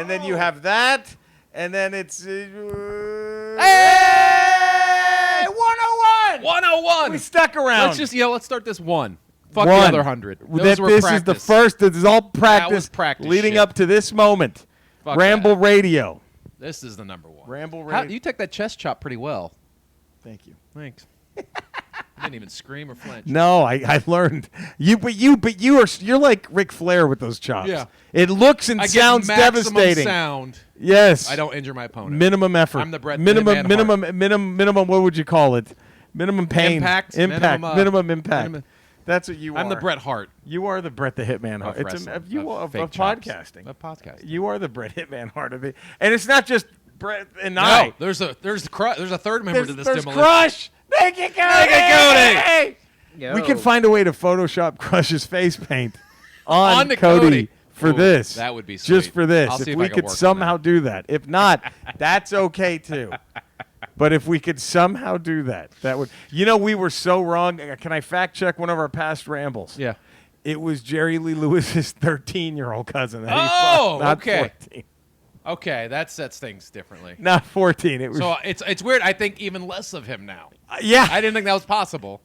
And then you have that, and then it's... Hey! 101! 101! We stuck around. Let's start this one. Fuck the other 100. This is the first. This is all practice. That was practice leading shit. up to this moment. Fuck Ramble that. Radio. This is the number one. Ramble Radio. You took that chest chop pretty well. Thank you. Thanks. You didn't even scream or flinch. No, I learned. You're like Ric Flair with those chops. Yeah. It looks and sounds get maximum devastating. Sound. Yes. I don't injure my opponent. Minimum effort. I'm the Bret minimum. What would you call it? Minimum pain. Impact. Minimum impact. That's what you are. I'm the Bret Hart. You are the Bret the Hitman Hart. It's wrestling, of podcasting. podcasting. Of podcasting. You are the Bret Hitman Hart of it, and it's not just Bret and I. No, there's a third member to this There's demolition. Crush. Naked Crush. Naked Cody. We can find a way to Photoshop Crush's face paint on to Cody for Ooh, this. that would be sweet. Just for this. I'll see If if we I can could work on somehow do that. If not, that's okay too. But if we could somehow do that, that would. We were so wrong. Can I fact check one of our past rambles? Yeah. It was Jerry Lee Lewis's 13-year-old cousin. That he Oh, fucked, not okay. 14. Okay, that sets things differently. Not 14. It was. So it's weird. I think even less of him now. Yeah. I didn't think that was possible.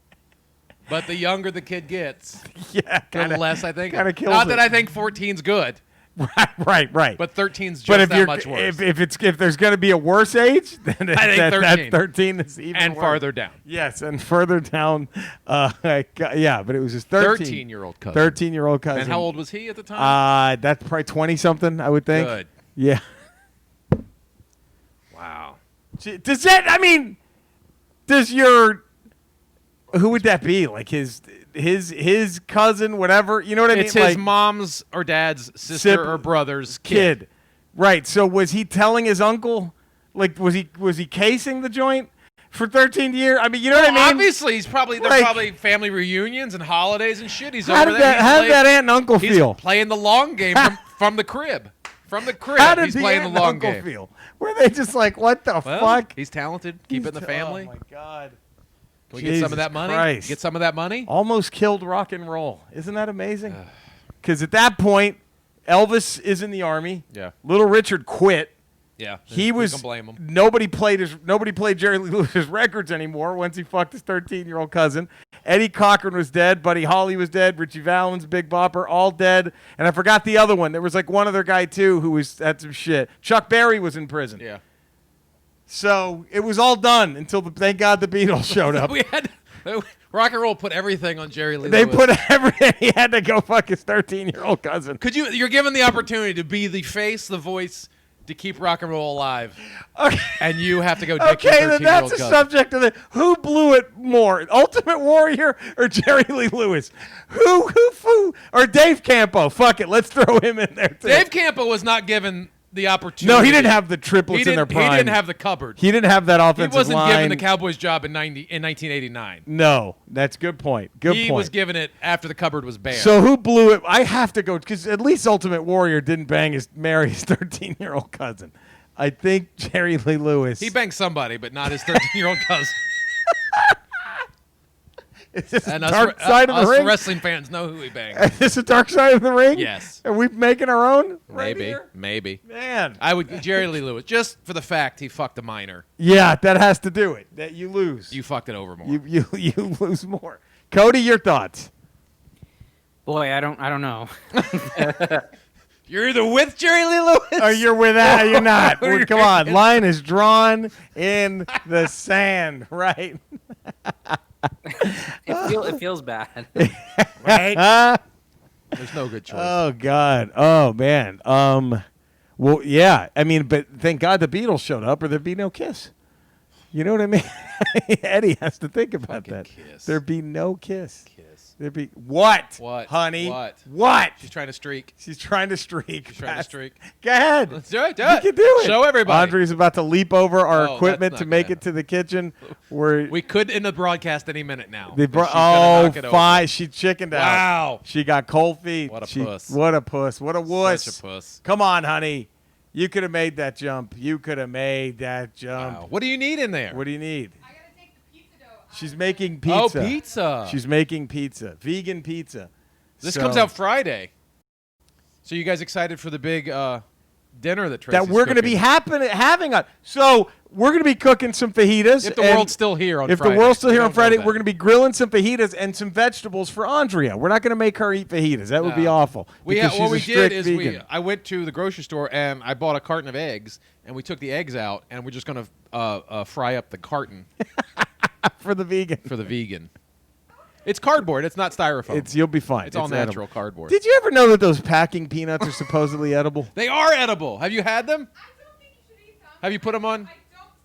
But the younger the kid gets, the less I think. Kinda kills Not that it. I think 14's good, Right. but 13's just But that much worse. if there's going to be a worse age, then I think 13. 13 is even and worse. farther down. Yes, and further down. But it was his 13-year-old cousin. 13-year-old cousin. And how old was he at the time? That's probably 20-something, I would think. Good. Yeah. Wow. Does that? I mean, does your? Who would that be? Like his cousin, whatever. You know what I mean? It's his mom's or dad's sister or brother's kid. Right. So was he telling his uncle? Like, was he casing the joint for 13 years? I mean, you know what I mean? Obviously, there's probably family reunions and holidays and shit. He's How over did there. how did that aunt and uncle He's feel? playing the long game from the crib. From the crib, How did he's the playing aunt the and long uncle game. feel? Were they just like, what the Well, fuck? He's talented. Keep it in the family. Oh my god. Can we get some of that money? Christ. Get some of that money? Almost killed rock and roll. Isn't that amazing? Because at that point, Elvis is in the army. Yeah. Little Richard quit. Yeah. He was. Can blame him. Nobody played Jerry Lee Lewis's records anymore once he fucked his 13-year-old cousin. Eddie Cochran was dead. Buddy Holly was dead. Richie Valens, Big Bopper, all dead. And I forgot the other one. There was like one other guy too who had some shit. Chuck Berry was in prison. Yeah. So it was all done until thank God the Beatles showed up. We had rock and roll put everything on Jerry Lee They Lewis. put everything. He had to go fuck his 13-year-old cousin. You're given the opportunity to be the face, the voice, to keep rock and roll alive. Okay. And you have to go dick your Okay, then 13-year-old that's the cousin. subject of who blew it more, Ultimate Warrior or Jerry Lee Lewis? Who, or Dave Campo? Fuck it, let's throw him in there too. Dave Campo was not given the opportunity. No, he didn't have the triplets in their prime. He didn't have the cupboard. He didn't have that offensive line. He wasn't given the Cowboys job in 1989. No, that's a good point. He was given it after the cupboard was bare. So who blew it? I have to go because at least Ultimate Warrior didn't marry his 13-year-old cousin. I think Jerry Lee Lewis. He banged somebody, but not his 13-year-old cousin. Is this And a dark side of the us ring? wrestling fans know who he banged. Is this a dark side of the ring? Yes. Are we making our own? right here? Maybe. Man. I would Jerry Lee Lewis just for the fact he fucked a minor. Yeah, that has to do it. That you lose. You fucked it over more. You lose more. Cody, your thoughts? Boy, I don't know. You're either with Jerry Lee Lewis Or you're with that, or you're not. Or Come on. Line is drawn in the sand, right? It feels bad. Right? There's no good choice. Oh, God. Oh, man. Well, yeah. I mean, but thank God the Beatles showed up or there'd be no Kiss. You know what I mean? Eddie has to think about Fucking that. Kiss. There'd be no Kiss. Kiss. There'd be what? What? Honey? What? She's trying to streak. She's trying to streak. She's trying to streak. Go ahead. Let's do it. Do You it. can do it. Show everybody. Andre's about to leap over our Oh, equipment that's to not make gonna it to the kitchen. Where We could end the broadcast any minute now. they She's gonna knock it over. fine. She chickened out. Wow. She got cold feet. What a She- puss. What a puss. What a wuss. Such a puss. Come on, honey. You could have made that jump. You could have made that jump. Wow. What do you need in there? What do you need? I gotta take the pizza dough out She's of making Oh, pizza. pizza. She's making pizza. Vegan pizza. This So- comes out Friday. So you guys excited for the big dinner that Tracy's that we're going to be having on. So we're going to be cooking some fajitas. If the world's still here on Friday. If the world's still here on Friday, we're going to be grilling some fajitas and some vegetables for Andrea. We're not going to make her eat fajitas. That would be awful. I went to the grocery store and I bought a carton of eggs, and we took the eggs out, and we're just going to fry up the carton. For the vegan. For the vegan. It's cardboard. It's not styrofoam. You'll be fine. It's all natural cardboard. Did you ever know that those packing peanuts are supposedly edible? They are edible. Have you had them? I don't think you should eat them. Have you put them on? I don't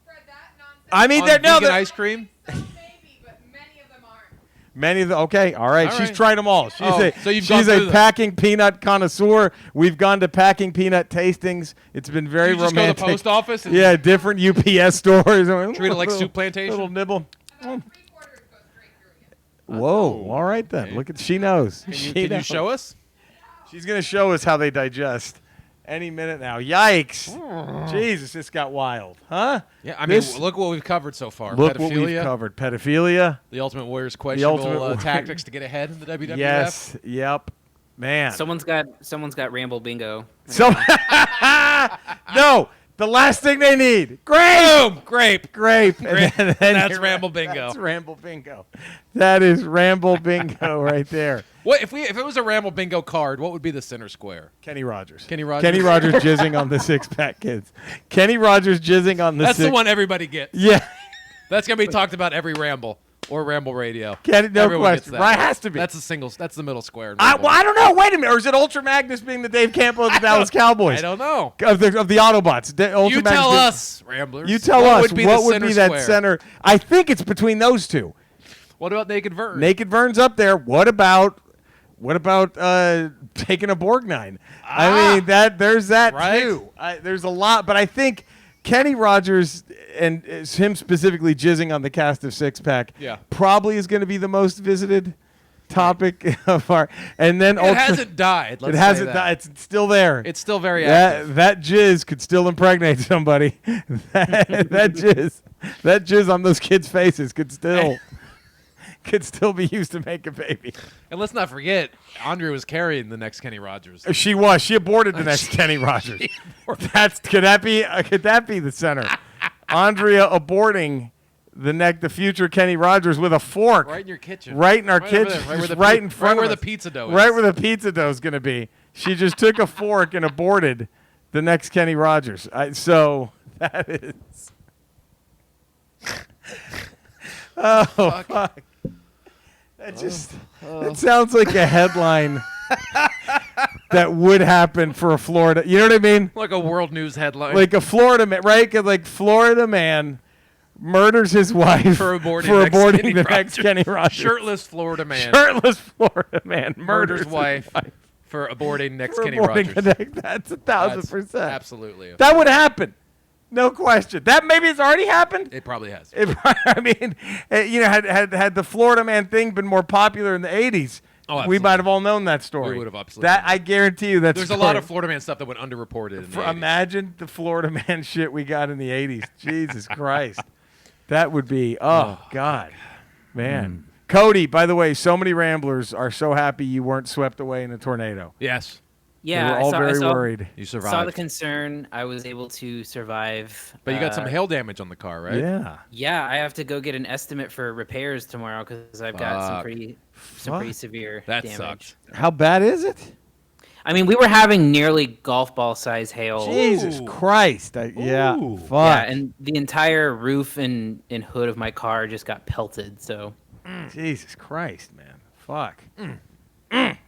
spread that nonsense. I mean, vegan ice cream? Some maybe, but many of them aren't. Many of the okay, all right. All She's right. tried them all. She's a packing peanut connoisseur. We've gone to packing peanut tastings. It's been very you just romantic. Go to the post office. And different UPS stores. Treat it like soup plantation. Little nibble. About 3/4 go straight through you. Whoa! All right then. Okay. Look at she knows. Can you show us? She's gonna show us how they digest. Any minute now. Yikes! Jesus, this got wild, huh? Yeah, I mean, look what we've covered so far. Look Pedophilia, what we've covered. Pedophilia. The Ultimate Warrior's questionable Ultimate tactics to get ahead in the WWF. Yes. Yep. Man. Someone's got Ramble Bingo. So no. The last thing they need. Grape. Grape. And then That's Ramble Bingo. That's Ramble Bingo. That is Ramble Bingo right there. What if it was a Ramble Bingo card? What would be the center square? Kenny Rogers. Kenny Rogers jizzing on the six-pack kids. Kenny Rogers jizzing on the That's the one everybody gets. Yeah. That's going to be talked about every Ramble or Ramble Radio. No Everyone question. gets that. Right, has to be. That's the middle square. I don't know. Wait a minute. Or is it Ultra Magnus being the Dave Campo of the Dallas Cowboys? I don't know. Of the Autobots. You tell us, Ramblers. You tell us what would be that square? center. I think it's between those two. What about Naked Vern? Naked Vern's up there. What about taking a Borgnine? I mean, there's that right? too. There's a lot, but I think Kenny Rogers and him specifically jizzing on the cast of Six Pack probably is going to be the most visited topic of our. And then it hasn't died. It hasn't died. It's still there. It's still very active. That jizz could still impregnate somebody. that jizz on those kids' faces could still be used to make a baby. And let's not forget, Andrea was carrying the next Kenny Rogers. She was. She aborted the next Kenny Rogers. Could that be the center? Andrea aborting the future Kenny Rogers with a fork. Right in your kitchen. Right in our kitchen. Right in front of where us. the pizza dough is. Right where the pizza dough is going to be. She just took a fork and aborted the next Kenny Rogers. So that is. Oh, fuck. That sounds like a headline that would happen for a Florida. You know what I mean? Like a world news headline. Like a Florida man, right? Like Florida man murders his wife for aborting the next Kenny Rogers. Shirtless Florida man murders his wife for aborting next Kenny Rogers. That's 1,000%. Absolutely. That would happen. No question. That maybe it's already happened. It probably has. I mean, had the Florida man thing been more popular in the 80s, we might have all known that story. We would have absolutely. I guarantee you that's. There's a lot of Florida man stuff that went underreported in the 80s. Imagine the Florida man shit we got in the 80s. Jesus Christ. That would be, God. Man. Cody, by the way, so many Ramblers are so happy you weren't swept away in a tornado. Yes. Yeah, they were all very worried. You survived. Saw the concern. I was able to survive. But you got some hail damage on the car, right? Yeah. Yeah, I have to go get an estimate for repairs tomorrow because I've got some pretty severe damage. Sucks. How bad is it? I mean, we were having nearly golf ball size hail. Jesus Christ. Yeah. Fuck. Yeah, and the entire roof and hood of my car just got pelted. So. Jesus Christ, man. Fuck.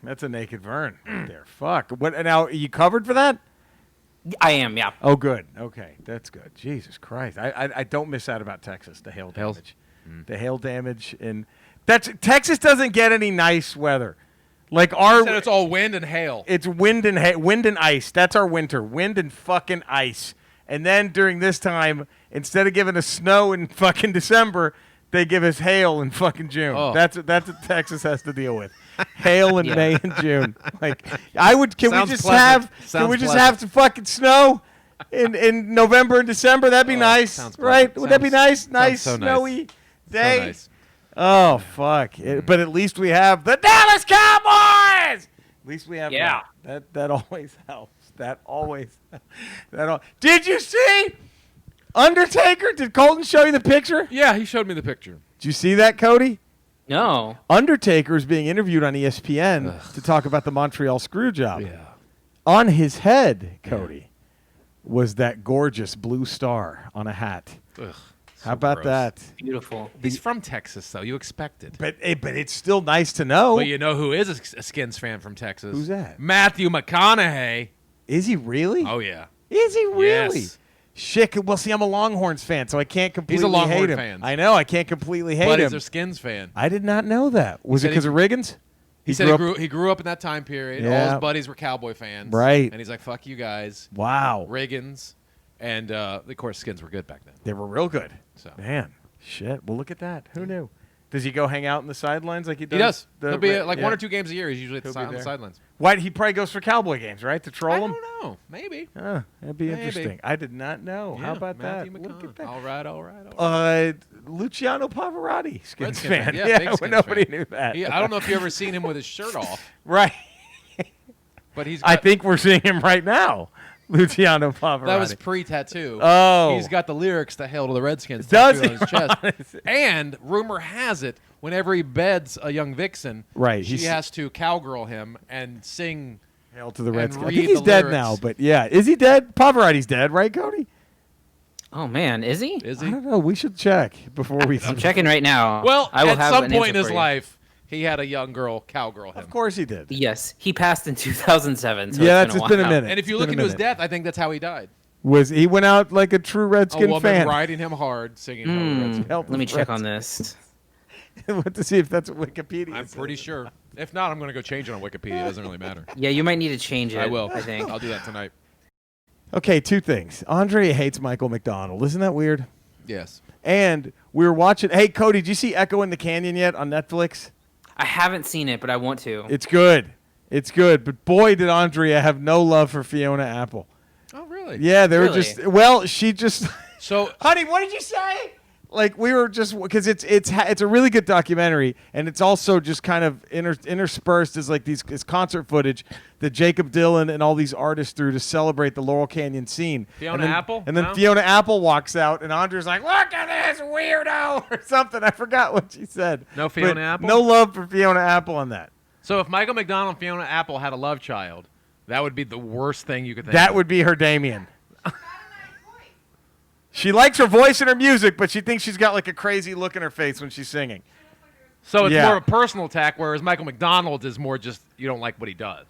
That's a Naked Vern right there. Fuck. What? Now, are you covered for that? I am, yeah. Oh, good. Okay, that's good. Jesus Christ. I don't miss out about Texas, the hail damage. The hail damage. Texas doesn't get any nice weather. Like it's all wind and hail. It's wind and ice. That's our winter. Wind and fucking ice. And then during this time, instead of giving us snow in fucking December, they give us hail in fucking June. Oh. That's what Texas has to deal with. Hail in May and June. Like can we just have some fucking snow in November and December? That'd be nice, right? Would that be nice? Nice snowy day. So nice. Oh fuck! But at least we have the Dallas Cowboys. At least we have that always helps. That always. Did you see Undertaker? Did Colton show you the picture? Yeah, he showed me the picture. Did you see that, Cody? No. Undertaker is being interviewed on ESPN to talk about the Montreal Screwjob. Yeah. On his head, Cody, was that gorgeous blue star on a hat. Ugh, How about gross. that? Beautiful. He's from Texas, though. You expect it. But it's still nice to know. But you know who is a Skins fan from Texas? Who's that? Matthew McConaughey. Is he really? Oh, yeah. Is he really? Yes. Shit. Well, see, I'm a Longhorns fan, so I can't completely Longhorn hate him. fan. I know. I can't completely hate But him. he's a Skins fan. I did not know that. Was it said because of Riggins? He said he grew up in that time period. All Yeah. his buddies were Cowboy fans. Right. And he's like, fuck you guys. Wow. Riggins. And, of course, Skins were good back then. They were real good. So. Man. Shit. Well, look at that. Who knew? Does he go hang out in the sidelines like he does? He does. the- He'll be yeah. like 1 or 2 games a year. He's usually He'll be on the there. sidelines. Why? He probably goes for Cowboy games, right? To troll I them? don't know. Maybe. That'd be Maybe. interesting. I did not know. How Yeah, about Matthew that? Look at McConaughey. that. All right. Luciano Pavarotti, Skins Redskins fan. fan. Yeah, big when Skins nobody fan. knew that. I don't know if you ever seen him with his shirt off, Right. but he's. I Got, think we're seeing him right now. Luciano Pavarotti. that was pre-tattoo. Oh. He's got the lyrics to "Hail to the Redskins" Does tattooed he? on his chest. And rumor has it, whenever he beds a young vixen, Right, she he's- has to cowgirl him and sing. Hail to the and Redskins. I read think he's the dead lyrics. now, but yeah. Is he dead? Pavarotti's dead, right, Cody? Oh man, is he? Is I he? don't know. We should check before we. I'm checking right now. Well, I will at have some an point in answer his for you. life, he had a young girl cowgirl him. Of course he did. Yes, he passed in 2007. So Yeah, it's it's been a while. minute. And if you It's look been into a his minute. death, I think that's how he died. He went out like a true A Redskin woman fan. riding him hard, singing "Hail to the Redskins." Help Let me the check on this. What to see if that's what Wikipedia I'm says. pretty sure. If not, I'm going to go change it on Wikipedia. It doesn't really matter. Yeah, you might need to change it. I will. I think. I'll do that tonight. Okay, 2 things. Andre hates Michael McDonald. Isn't that weird? Yes. And we were watching. Hey, Cody, did you see Echo in the Canyon yet on Netflix? I haven't seen it, but I want to. It's good. It's good. But boy, did Andrea have no love for Fiona Apple. Oh, really? Yeah, they were Really? just. Well, she just. So, Honey, what did you say? Like we were just because it's a really good documentary, and it's also just kind of interspersed as like this concert footage that Jacob Dylan and all these artists threw to celebrate the Laurel Canyon scene. Fiona And then- Apple? and then No? Fiona Apple walks out, and Andre's like, "Look at this weirdo" or something. I forgot what she said. No Fiona But Apple? No love for Fiona Apple on that. so if Michael McDonald and Fiona Apple had a love child, that would be the worst thing you could think That of. would be her Damien. Got a nice voice. She likes her voice and her music, but she thinks she's got like a crazy look in her face when she's singing. So it's Yeah. more of a personal attack, whereas Michael McDonald is more just, you don't like what he does.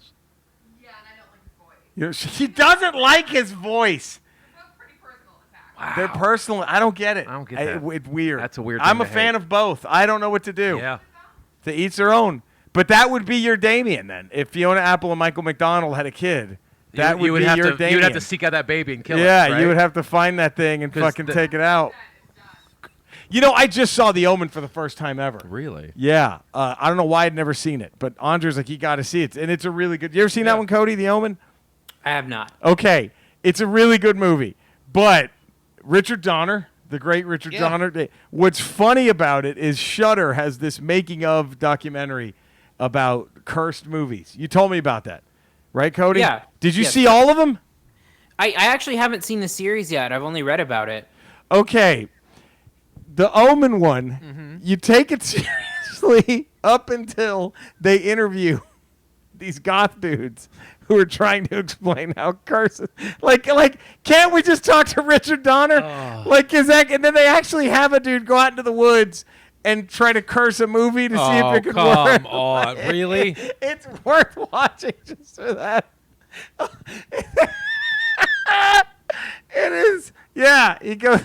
Yeah, and I don't like his voice. You know, she doesn't like his voice. It's a pretty personal attack. They're personal. I don't get it. I don't get that. It's weird. That's a weird I'm thing a to fan hate. of both. I don't know what to do. Yeah. To each their own. But that would be your Damien then. If Fiona Apple and Michael McDonald had a kid, that you would be have your to, Damien. You would have to seek out that baby and kill it. yeah, right? you would have to find that thing and 'Cause fucking the- take it out. It's done. You know, I just saw The Omen for the first time ever. Really? Yeah. I don't know why I'd never seen it, but Andre's like, you got to see it. And it's a really good. You ever seen that Yeah. one, Cody, The Omen? I have not. Okay. It's a really good movie. But Richard Donner, the great Richard Yeah. Donner, what's funny about it is Shudder has this making of documentary about cursed movies. You told me about that. Right, Cody? Yeah. Did you Yes. see all of them? I actually haven't seen the series yet. I've only read about it. Okay. The Omen one, you take it seriously up until they interview these goth dudes who are trying to explain how curses like can't we just talk to Richard Donner? Like is that and then they actually have a dude go out into the woods and try to curse a movie to see if it could work. come on. Really? It's worth watching just for that. It is. Yeah, he goes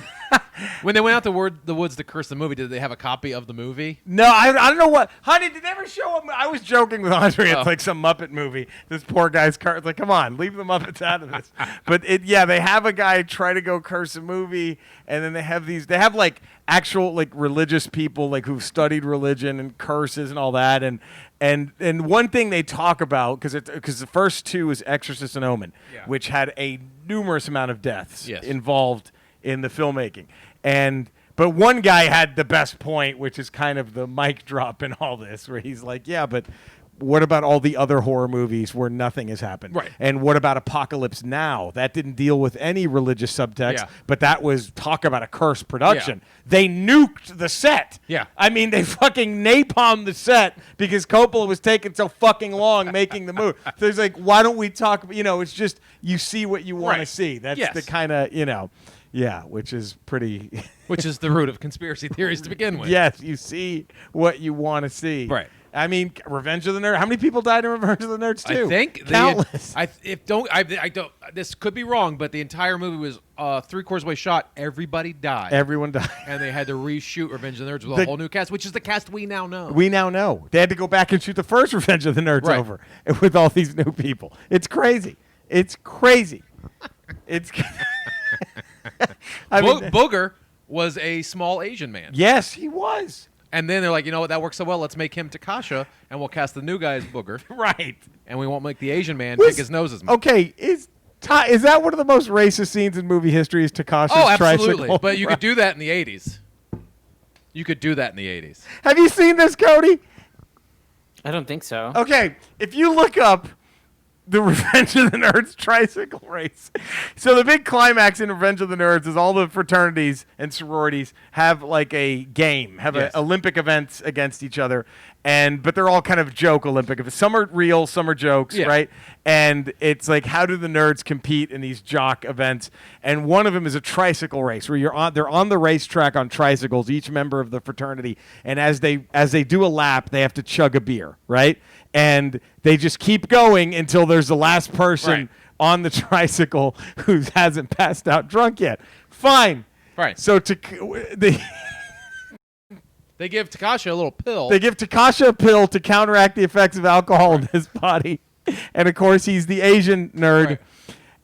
When they went out the woods to curse the movie, did they have a copy of the movie? No, I don't know what. Honey, did they ever show him? I was joking with Andre. It's Oh. like some Muppet movie. This poor guy's car. It's like, come on, leave the Muppets out of this. But they have a guy try to go curse a movie, and then they have like actual like religious people like who've studied religion and curses and all that. And one thing they talk about because the first two is Exorcist and Omen, Yeah. which had a numerous amount of deaths Yes. involved in the filmmaking. But one guy had the best point, which is kind of the mic drop in all this, where he's like, yeah, but what about all the other horror movies where nothing has happened? Right. And what about Apocalypse Now? That didn't deal with any religious subtext, Yeah. but that was talk about a cursed production. Yeah. They nuked the set. Yeah. I mean, they fucking napalmed the set because Coppola was taking so fucking long making the movie. So it's like, why don't we talk? It's just you see what you want to Right. see. That's Yes. the kind of, yeah, which is pretty. Which is the root of conspiracy theories to begin with. Yes, you see what you want to see. Right. I mean, Revenge of the Nerds. How many people died in Revenge of the Nerds too? I think countless. I don't. This could be wrong, but the entire movie was 3/4 way shot. Everybody died. Everyone died. And they had to reshoot Revenge of the Nerds with The- a whole new cast, which is the cast we now know. We now know they had to go back and shoot the first Revenge of the Nerds Right. over with all these new people. It's crazy. It's crazy. It's. I mean, Booger was a small Asian man. yes, he was. And then they're like, you know what, that works so well. Let's make him Takasha, and we'll cast the new guy as Booger, Right. and we won't make the Asian man Was- pick his nose as much. Okay, is that one of the most racist scenes in movie history? Is Takashi's Oh, absolutely. tricycle? But you could do that in the 80s. You could do that in the 80s. Have you seen this, Cody? I don't think so. Okay, if you look up the Revenge of the Nerds tricycle race. So the big climax in Revenge of the Nerds is all the fraternities and sororities have like a game, have Yes. Olympic events against each other, but they're all kind of joke Olympic events. Some are real, some are jokes, Yeah. right? And it's like, how do the nerds compete in these jock events? And one of them is a tricycle race where they're on the racetrack on tricycles, each member of the fraternity, and as they do a lap, they have to chug a beer, right? And they just keep going until there's the last person Right. on the tricycle who hasn't passed out drunk yet. Fine. Right. So they give Takasha a little pill. they give Takasha a pill to counteract the effects of alcohol in his body. And of course, he's the Asian nerd. Right.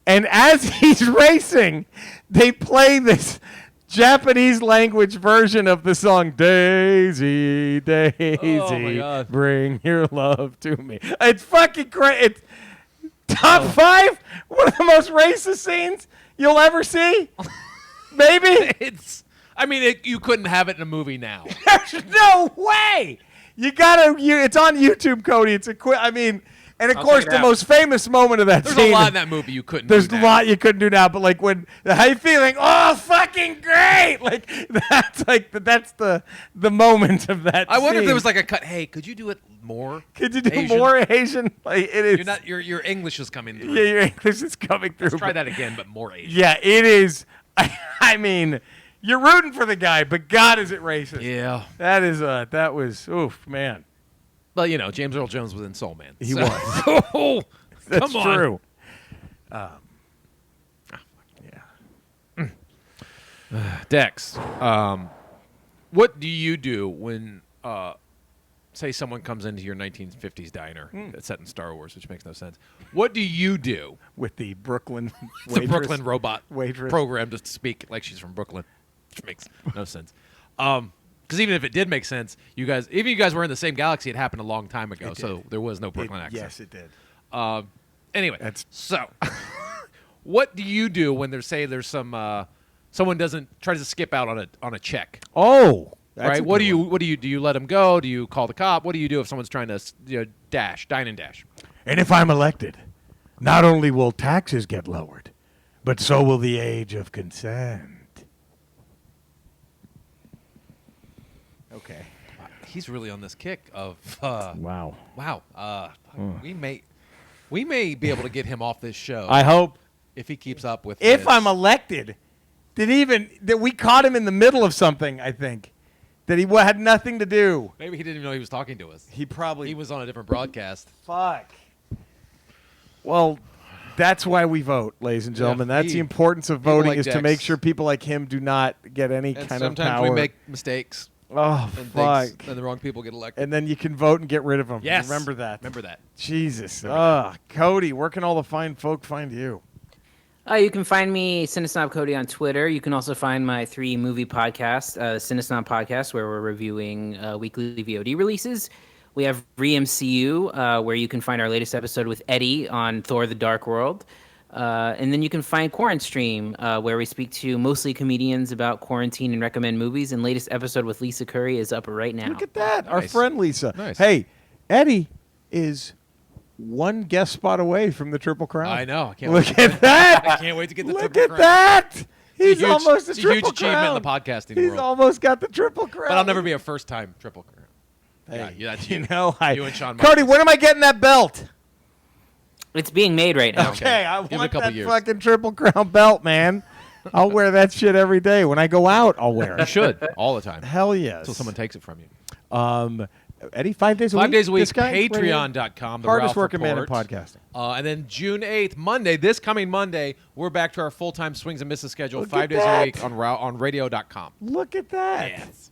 And as he's racing, they play this Japanese language version of the song Daisy, Daisy, Oh, my God. bring your love to me. It's fucking great. It's top 5, one of the most racist scenes you'll ever see. Maybe. You couldn't have it in a movie now. There's no way. It's on YouTube, Cody. It's and of I'll course, check it the out. most famous moment of that There's scene. a lot in that movie you couldn't There's do a now. lot you couldn't do now, but like when how you feeling? Oh, fucking great! Like that's the moment of that. I wonder if scene. there was like a cut. Hey, could you do it more? Could you do Asian? more Asian? Like it is. Your English is coming through. Yeah, your English is coming through. Let's try but- that again, but more Asian. Yeah, it is. I mean, you're rooting for the guy, but God, is it racist? Yeah. That was oof, man. Well, James Earl Jones was in Soul Man. He so- was. Oh, That's come on. true. Dex, what do you do when, say, someone comes into your 1950s diner that's set in Star Wars, which makes no sense? What do you do? With the Brooklyn The waitress. Brooklyn robot waitress. programmed to speak like she's from Brooklyn, which makes no sense. Because even if it did make sense, you guys were in the same galaxy. It happened a long time ago, so there was no Brooklyn accent. Yes, it did. Anyway, That's- so what do you do when there's some someone tries to skip out on a check? Oh, that's Right? a What good do one. you let them go? Do you call the cop? What do you do if someone's trying to dine and dash? And if I'm elected, not only will taxes get lowered, but so will the age of consent. Okay. He's really on this kick of Wow. wow. We may be able to get him off this show I hope if he keeps up with if this. I'm elected, that we caught him in the middle of something, I think, that he had nothing to do. Maybe he didn't even know he was talking to us. He probably He was on a different broadcast. fuck. Well, that's why we vote, ladies and gentlemen. That's the importance of people voting like is to Dex. make sure people like him do not get any And kind of sometimes power. we make mistakes oh and fuck. things, and the wrong people get elected. And then you can vote and get rid of them. Yes. Remember that. Remember that. Jesus. Cody, where can all the fine folk find you? You can find me, Cinesnob Cody, on Twitter. You can also find my 3 movie podcast, Cinesnob Podcast, where we're reviewing weekly VOD releases. We have ReMCU, where you can find our latest episode with Eddie on Thor: The Dark World. And then you can find Quarant Stream, where we speak to mostly comedians about quarantine and recommend movies. And latest episode with Lisa Curry is up right now. Look at that. Our Nice. friend Lisa. Nice. Hey, Eddie, is one guest spot away from the Triple Crown. I know. I can't Look wait. at that. I can't wait to get the Look Triple at Crown. that. He's It's a huge- almost a it's a Triple huge achievement in the Crown. podcasting He's world. almost got the Triple Crown. But I'll never be a first-time Triple Crown. Hey, Yeah, that's you you. know, You and Shawn Cody, Michaels. when am I getting that belt? It's being made right now. Okay, I Give it a want couple that years. fucking Triple Crown belt, man. I'll wear that shit every day. When I go out, I'll wear You it. should all the time Hell yes. until someone takes it from you. Eddie, 5 days a week? 5 days a week. This guy? Patreon.com. The Hardest Ralph working man in Report. podcasting. And then June 8th, Monday, this coming Monday, we're back to our full-time Swings and Misses schedule, Look 5 at days that. a week on radio.com. Look at that. Yes.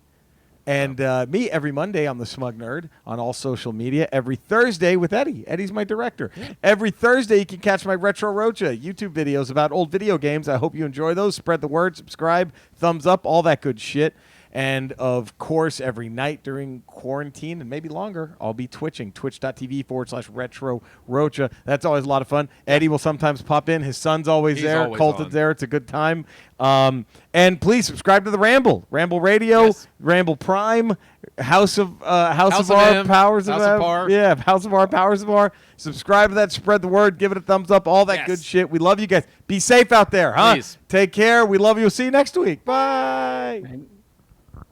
And me every Monday, I'm the Smug Nerd on all social media. Every Thursday with Eddie. Eddie's my director. Every Thursday, you can catch my Retro Rocha YouTube videos about old video games. I hope you enjoy those. Spread the word, subscribe, thumbs up, all that good shit. And, of course, every night during quarantine and maybe longer, I'll be twitching. Twitch.tv/Retro Rocha. That's always a lot of fun. Eddie will sometimes pop in. His son's always He's there. always Colton's on. there. It's a good time. And please subscribe to the Ramble. Ramble Radio, Yes. Ramble Prime, House of of R, M, Powers House of of R. R. Yeah, House of R, Powers of R. Subscribe to that. Spread the word. Give it a thumbs up. All that Yes. good shit. We love you guys. Be safe out there, huh? Please. Take care. We love you. We'll see you next week. Bye.